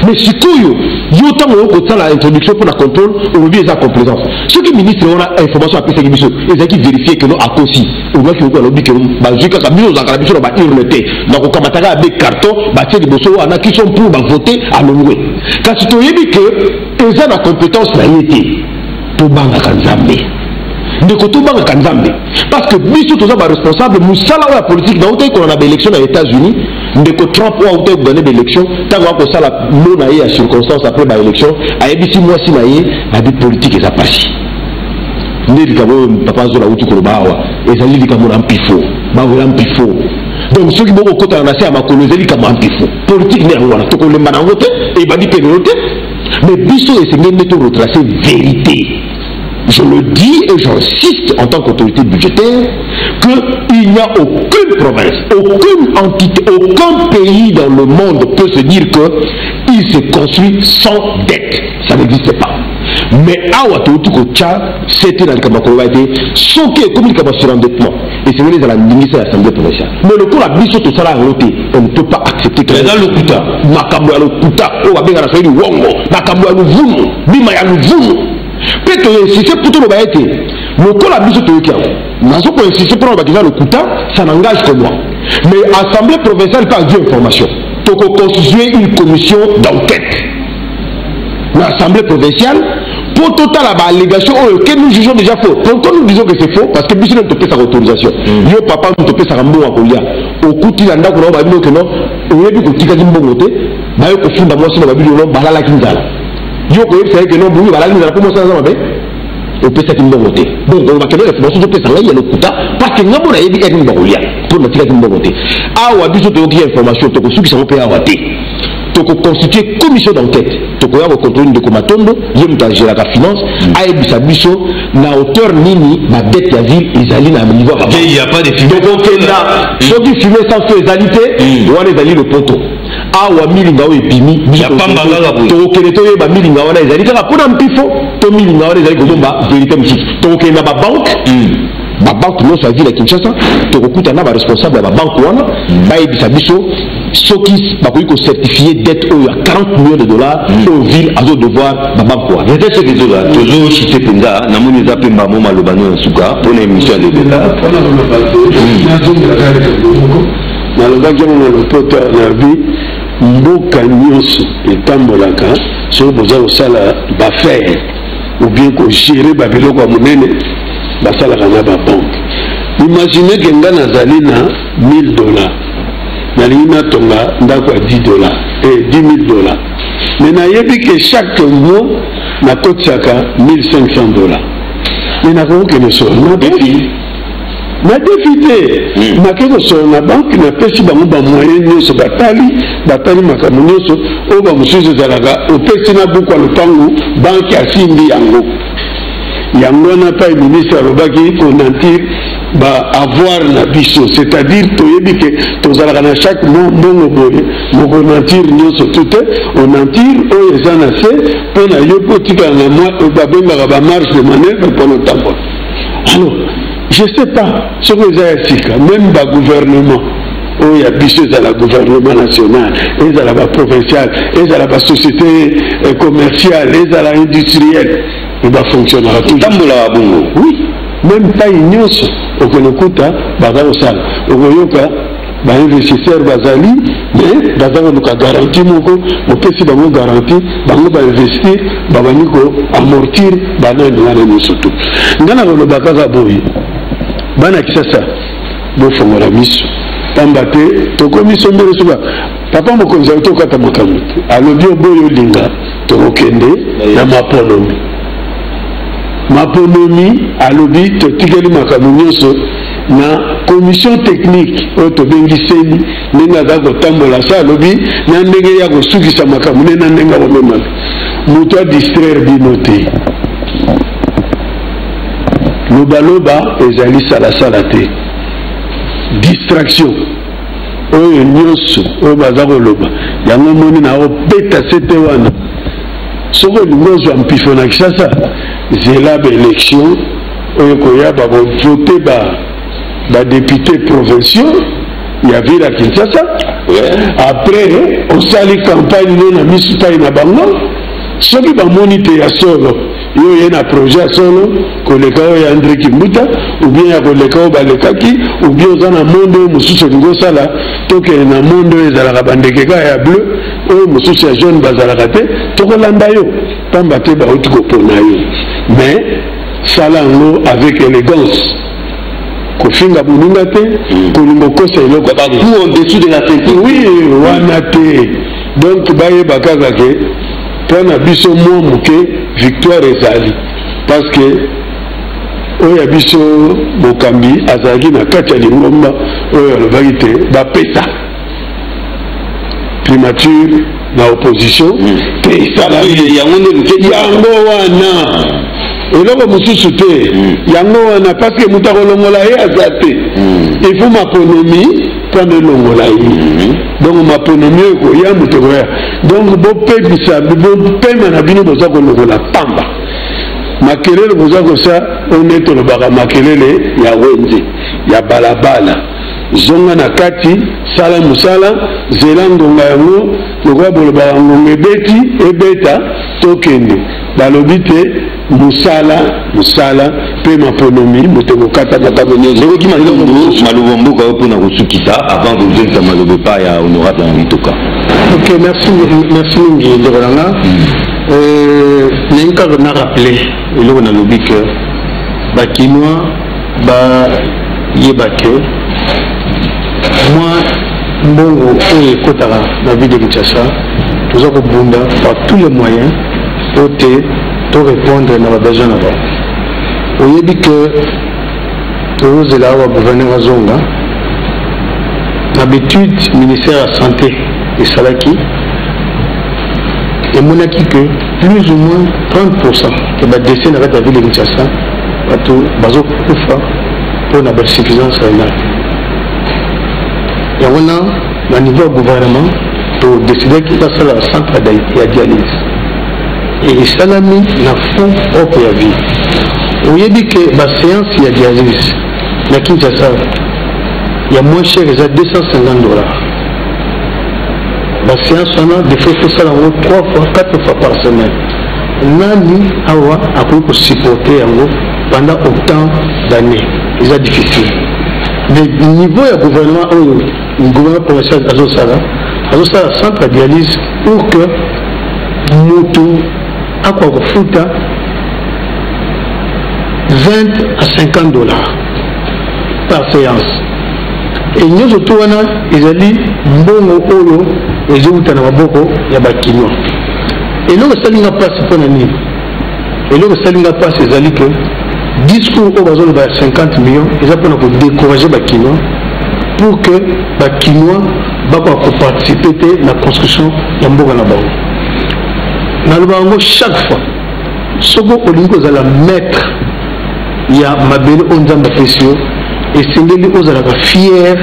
mais sikoyo yo tango ko tsala introduction pour la contrôle on obi eza complaisance ce que ministre wana information apesa ki biso ezaki vérifier que no akosi on doit que ko lobi que ba jika ka biso za ka biso ba irnete na ko kamataka avec carton ba tie liboso wana qui sont pour ba voter à longwe kasi to yebi que eza na compétence na yete to banga kanzambe ndeko to banga kanzambe parce que biso to za ba responsable musala wa politique na ote ko na ba élection aux États-Unis ndeko Trump wa ote gagner ba élection tango ko sala lona ye ya circonstance après ba élection ayebisi mwasi na ye na bi politique eza pasi ndeli kabo papa zo la uti ko bawa ezali likamo na mpifo bawo mpifo donc ceux qui boko kota na se amakolo ezali kamo mpifo politique ne ngwana to ko lemba na ngote e badi pénalité mais biso esengende to retracer vérité. Je le dis et j'insiste en tant qu'autorité budgétaire qu'il n'y a aucune province, aucune entité, aucun pays dans le monde peut se dire qu'il se construit sans dette. Ça n'existe pas. Mais à c'était dans le Kamakova, ce qui est comme le surendettement. Et c'est venu dans la ministre de l'Assemblée provinciale. Mais le coup, la biso tout ça, on ne peut pas accepter que dans le Kuta, Makambo ya le Kuta, oh, Abenga na Soyini Wongo, Makambo ya le Vuno, Bima ya le Vuno. Peut-être si c'est pour tout le monde, le coup, la biso tout le monde. Nazo pour insister pour le Kuta, ça n'engage que moi. Mais l'Assemblée provinciale peut avoir information. Donc, on constituer une commission d'enquête. L'Assemblée provinciale, pour total la allégation que nous jugeons déjà faux. Pourquoi nous disons que c'est faux? Parce que Bichon ne te sa autorisation. Yo papa nous te sa rambo à Kolia. Au coup de l'anda qu'on va dire que non, on a vu que tu as dit bon côté, bah yo que fond d'amour sur la Bible non, bah la kinzala. Yo que c'est que non, vous bah la kinzala pour moi ça va bien. On peut ça qui bon côté. Donc on va que l'information sur ça il y a le kuta parce que non on a dit qu'il y a une Kolia pour notre tirage bon côté. Ah ou Bichon te dit information, tu que ceux qui sont payés à water. Donc constituer commission d'enquête, donc koya ko contrôle de komatondo yem ta gérer la finance aibisa biso na hauteur nini ma dette ya ville ezali na niveau ba il y a pas de fumée donc okenda soki fumée sans feu ezalité wana ezali le poto awa milinga oyo epimi tokokende toyeba milinga wana ezali kaka mpona mpifo to milinga wana ezali kozomba vérité mosusu tokokende na babanke babanke nyonso ya ville ya Kinshasa tokokuta na baresponsable ya babanke wana bayebisa biso soki bakoki kocertifie dette oyo ya 40 millions de dollars oyo ville azo devoir babanke wana peut-être soki ezola tozochite mpenza namoni eza mpe mbamo maloba no ya suka mpona émission ya lelo nalobaki yango na lopoto na bi mboka nyonso etambolaka soki boza kosala bafere ou bien kogere babiloko ya monene basalaka na babanke. Imagine ke nga nazali na $1000 nalingi natonga ndako ya $10 $10,000 mais nayebi ke chaque mois nakotisaka $1,500 mais nakokende solo na defi na defi te nake kosolo na banke napesi bango bamoyen nyonso batali makambo nyonso oyo bamosusu ezalaka opesi na buku ya lopango banke asimbi yango yango wana pa ministre alobaki konantir avoir na biso, c'est-à-dire toyebi ke tozalaka na chaque mois mbongo boye mokonantir nyonso tute onantir oyo eza na se mpo na yo mpo tikala na mwa babengaka bamarge de manœuvre mpona otambola. Alors je sais pas soki eza ya sika même bagouvernement oyo ya biso ezala gouvernement national ezala baprovincial ezala basociété commerciale ezala industrielle ebafonctionnaka tambolaka bongo. Oui, même taille nyonso okonokuta baza kosala okoyoka bainvestisseur bazali mais baza koluka garanti moko bopesi bango garanti bango bainvestir babandi koamortir banani wana nyonso tu. Nga na koloba kaka boye bana kisasa bofongola miso pamba te tokomi sombele soka papa mokonzi tokata makambo te alobi oboyo linga tokokende na maponomi maponomi alobi totikeli makambo nyonso na commission technique oyo tobengi seni ndenge aza kotambola sa alobi na ndenge ya kosukisa makambo nde na ndenge akomema moto adistraire bino te lobaloba ezali salasala te distraction oyo nyonso oyo baza koloba yango moni na opeta sete wana soki olingi ozwa mpifo na Kinshasa zela baélection oyo koya bakovote badepute provinciaux ya ville ya Kinshasa après osali campagne no na misu tai na bango soki bamoni te ya solo yo ye na projet ya solo koleka oyo ya André Kimbuta ou bien ya koleka oyo balekaki ou bien oza na monde oyo mosusu olingi osala tokende na monde oyo ezalaka bandeke kaka ya bleu oyo mosusu ya jaune bazalaka te tokolanda yo pamba te bauti kopona yo mais sala yango avec élégance kofinga boninga te kolinga okosa eloko tout en dessous de la ceinture. oui wana te donc bayeba kaka ke mpona biso mwa moke victoire ezali parce que oyo ya biso mokambi azalaki na kati ya lingomba oyo alobaki te bapesa primature na opposition te esalami yango wana eloko mosusu te yango wana parce que moto akolongola ye aza te ifo maponomi mpona elongola ye donc maponomi oyo koya moto koya donc bopemisa bopema na bino boza kolongola pamba makelele boza kosa oyo nde tolobaka makelele ya wenze ya balabala zonga na kati sala mosala zela ngonga yango lokola bolobaka ngonga ebeti ebeta tokende balobi te mosala mpe maponomi moto kokata makambo nyonso ekoki maloba mboka oyo mpona kosukisa avant kozongisa maloba epa ya honorable Henri Itoka. Ok, merci mingi ndeko nanga nalingi kaka na rappele eloko nalobi ke bakinois bayeba ke mwa mbongo oyo ekotaka na ville de Kinshasa toza kobunda par tous les moyens po te to répondre na babesoin na bango. Oyebi ke tozozela awa gouverneur azonga d'habitude ministère ya santé esalaki monaki que plus ou moins 30% que les décès dans la ville de Kinshasa bazo kufa pour la suffisance rénale. Et on a au niveau du gouvernement pour décider qu'il va faire le centre de dialyse. Et il s'est mis dans fond propre à vie. On a dit que la séance de dialyse à Kinshasa, il y a moins cher, il y a $250. La séance, on a des fois que ça 3 fois, 4 fois par semaine. Nani awa a pu supporter pendant autant d'années. C'est difficile. Mais au niveau du gouvernement, le gouvernement provincial Azosala centre de dialyse pour que Moto a quoi fouta $20 à $50 par séance. Et nous autres, ils ont dit Mbongo Oyo, ils ont dit Maboko, Yabakino. Et nous, ça n'a pas pour l'année. Et nous, ça n'a pas ces alliés que discours au bazar de 50 millions, ils ont découragé Bakino pour que Bakino va participer à la construction de Mboga Nabao. Dans le Bango, chaque fois, ce que Olingo va mettre, il y a Mabel Onzamba Pesio, et c'est les gens fiers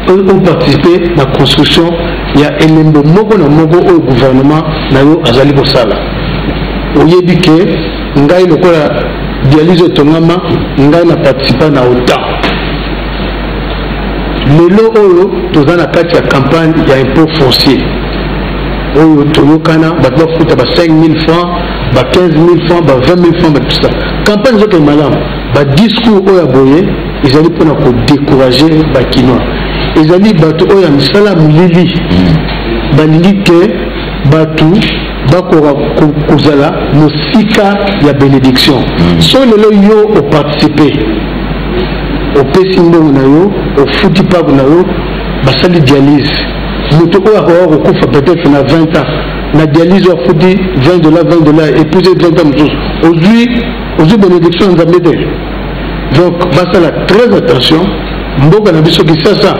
pour participer à la construction. Il y a un mogo au gouvernement nayo azali kosala. Oye dit que ngai lokola dialyse tongama ngai na participer na autant. Lelo oyo toza na kati ya campagne ya impôt foncier. Oyo toyokana batwa futa ba 5 000 francs, ba 15 000 francs, ba 20 000 francs, ba tout ça. Campagne zote malam, ba discours oyo boye, ils allaient pour décourager ba kinois. Ils allaient bato oyo misala mulili. Balingi ke batu bakora kozala mosika ya bénédiction. So lelo yo o participer au pesimbo na yo, au futi pa na yo, basali dialyse. Moto oyo akora kokufa peut-être na 20 ans. Na dialyse o futi $20, $20 et puis 20 ans. Aujourd'hui bénédiction en Zambété. Donc basala très attention. Mboka na biso kisasa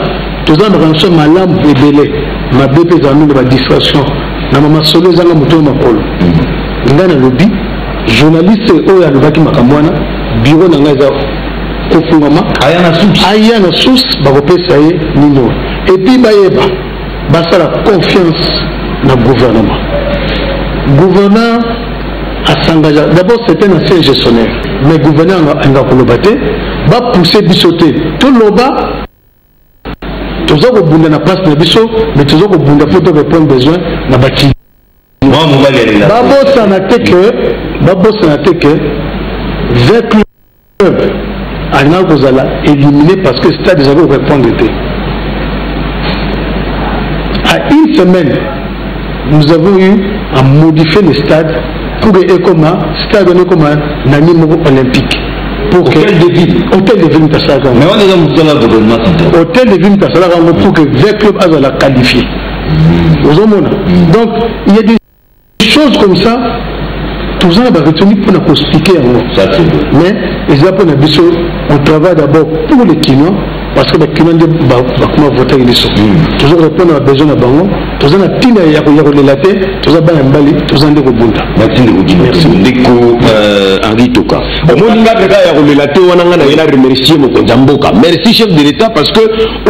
toza na ranso malamu ebele. Ma bébé zami de la distraction na mama solo zanga moto makolo ngana lobby journaliste oyo alobaki makamwana bureau na ngai za kofungama aya na source bakopesa ye nino et puis bayeba basala confiance na gouvernement a s'engagé. D'abord c'était un ancien gestionnaire mais gouverneur anga kolobate ba pousser bisoté tout loba. Tous les gens na place na biso, mais tous les gens pour répondre besoin na baki. Babo sana teke vers club Alina Kozala éliminé parce que le stade déjà répondre était. À une semaine, nous avons eu à modifier le stade pour que comme stade comme un niveau olympique. Hôtel de ville Mutassala. Mais on est dans le gouvernement. Hôtel de ville Mutassala pour que le club a la qualifié. Donc il y a des choses comme ça. Tout ça va retenir pour nous expliquer. Mais on travaille d'abord pour les Kinois parce que les Kinois vont voter les sons. Toujours répondre à besoin de Bango. Tout ça n'a pas de la tête. Tout ça va Mbali. Tout ça n'a pas de merci. Ndeko Henri Itoka. Merci chef de l'État parce que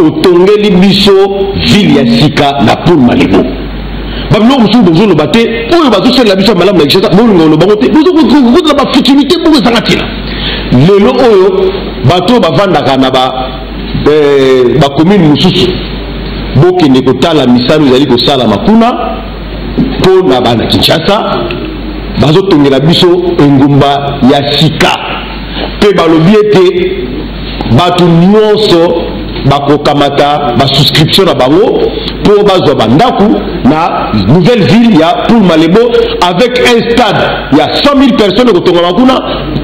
au Tongeli Biso ville ya Sika na pour Malibu. Bablo musu bozo lo baté oyo bazo se la biso malamu na kishata bolingo lo bangote bozo ko ba futilité pour zangatila lelo oyo bato bavandaka na ba commune mususu bokende kotala misalo ezali kosala makuna po na bana Kinshasa bazo tongela biso engumba ya Sika pe balobi ete bato nyonso bakokamata ba souscription na bango pour bazwa bandaku na nouvelle ville ya pour Malebo avec un stade il y a 100 000 personnes kotonga makuna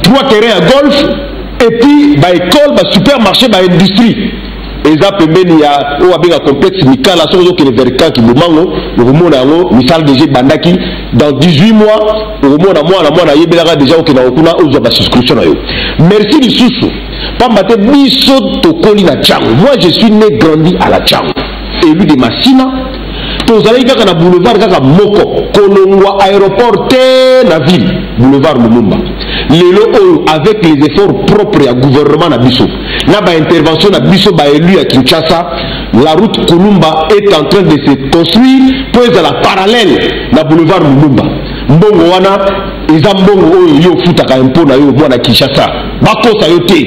3 terrains à golf et puis ba école ba supermarché ba industrie eza pembeni ya o abenga complexe mikala sozo ke le verka ki bomango ngomona ngo misal déjà bandaki dans 18 mois ngomona mwana yebelaka déjà okena okuna ozo ba souscription na yo merci lisusu pambate biso tokoli na Tchango. Moi je suis né grandi à la Tchango élu de Massina tozali kaka na boulevard kaka moko kolongwa aéroport te na ville boulevard Lumumba lelo oyo avec les efforts propres ya gouvernement na biso na ba intervention na biso ba élu à Kinshasa la route Kolumba est en train de se construire pour être la parallèle na boulevard Lumumba mbongo wana eza mbongo oyo yo futaka impôt na yo mwana Kinshasa bakosa yo te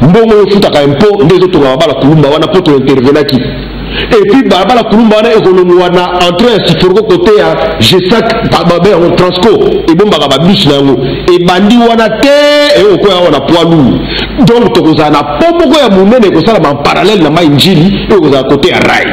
mbongo yo futaka impôt ndezo tonga bala Kolumba wana poto intervenaki et puis bala Kolumba wana ekolongo wana entrée ya Siforgo côté ya G5 bababe en Transco et bomba ba bus na yango et bandi wana te et okoya wana poids lourd donc tokoza na pomoko ya munene ko sala en parallèle na mainjili et koza côté ya rail.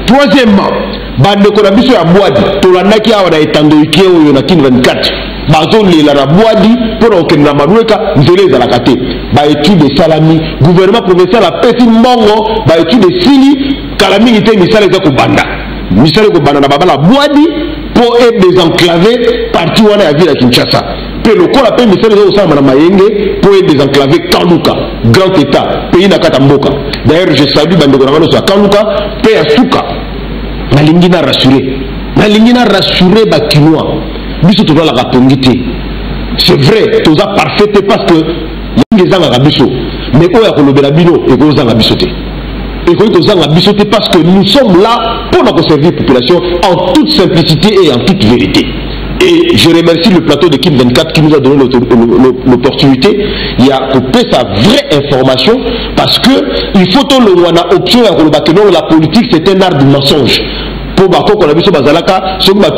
Troisièmement bandeko na biso ya Bwadi tolandaki awa na etandoiki oyo na kin 24 bazolela na Bwadi pour okende na Marueka nzela ezalaka te ba étude salami gouvernement provincial apesi mbongo ba étude sili kala mingi te misala eza kobanda misala kobanda na babala Bwadi pour désenclaver parti wana ya ville ya Kinshasa pe lokola pe misala eza kosala na Mayenge pour désenclaver Kanduka grand état pays na kata mboka. D'ailleurs je salue bandeko na ngano sa Kanduka pe ya suka nalingi na rassurer ba Kinois biso to la rapongité c'est vrai toza parfait parce que les gens à biso mais oya ko lobela bino et ko zanga biso te et ko zanga biso te parce que nous sommes là pour nous servir la population en toute simplicité et en toute vérité. Et je remercie le plateau de Kim 24 qui nous a donné l'opportunité. Il y a coupé sa vraie information parce que il faut que le option la politique c'est un art du mensonge. Pour qu'on a vu ce bazalaka, ce que la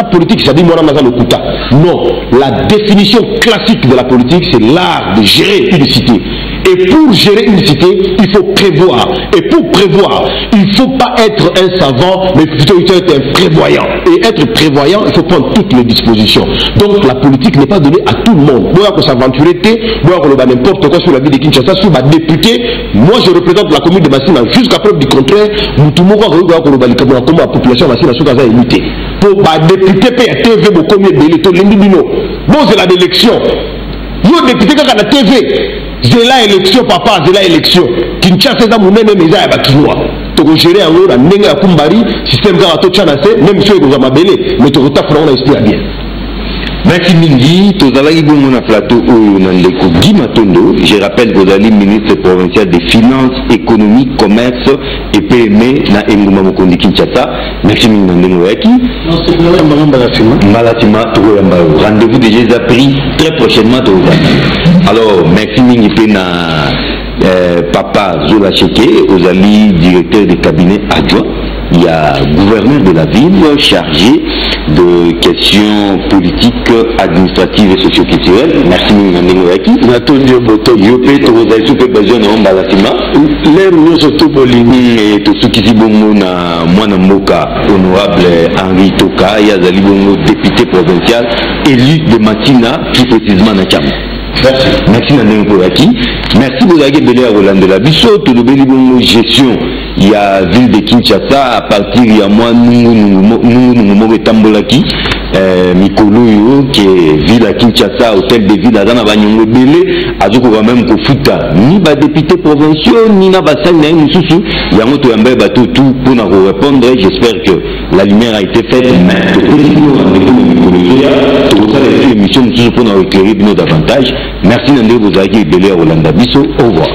politique, c'est-à-dire non, la définition classique de la politique, c'est l'art de gérer une cité. Et pour gérer une cité, il faut prévoir. Et pour prévoir, il ne faut pas être un savant, mais plutôt être un prévoyant. Et être prévoyant, il faut prendre toutes les dispositions. Donc la politique n'est pas donnée à tout le monde. Moi, qu'on s'aventurer, moi, qu'on a n'importe quoi sur la vie de Kinshasa, sur ma députée, moi je représente la commune de Massina. Jusqu'à preuve du contraire, tout le monde comme la population Massina, sur Gaza est luttée. Pour ma députée, TV, mon premier délai, tout l'indibino. Bon, c'est la élection. Yo, député, quand on a TV, c'est la élection, papa, c'est la élection. Kinshasa, c'est mon même mais ça, il va to gérer en haut, la nenga à Kumbari, système quand on a tout même si on a ma belle, mais tu as esprit bien. Merci Mingi, Tozalagi Bomona Plateau Nandeko Guy Matondo. Je rappelle que vous allez ministre provincial des Finances, Économie, Commerce et PME na Enguma Mokondi Kinshasa. Merci Mingi Nandeko. Malatima Togoyamba. Rendez-vous déjà pris très prochainement. Alors, merci Mingi Pena. Papa Zola Cheke, aux amis directeur de cabinet adjoint, il y a gouverneur de la ville chargé de questions politiques, administratives et socio-culturelles. Merci Mouangouaki. Natondio Boto. Yopé, Togozaï, Soupe Bajon, Mbalatima. L'air où se tout bolini. Et tout ce qui s'y bongo na Mwana Moka, honorable Henri Toka, Yazali Bongo, député provincial, élu de Matina, plus précisément na Tcham. Merci. Merci Nandeng Kouraki. Merci Bozagé Belé à Roland de la Bissot, tout le Béli Bongo gestion. Il y a ville de Kinshasa, à partir il y a moi, nous Tambolaki, Mikolo, qui est ville à Kinshasa, hôtel de ville à Zana Banyongo Belé, à Zoko même Kofuta, ni ba député provinciaux, ni na basal, ni na Moussou, il y a moto Yambé bateau tout pour nous répondre. J'espère que la lumière a été faite, mais l'émission pour nous éclairer davantage. Merci Nandé Bozagé Belé à Roland de la Bissot. Au revoir.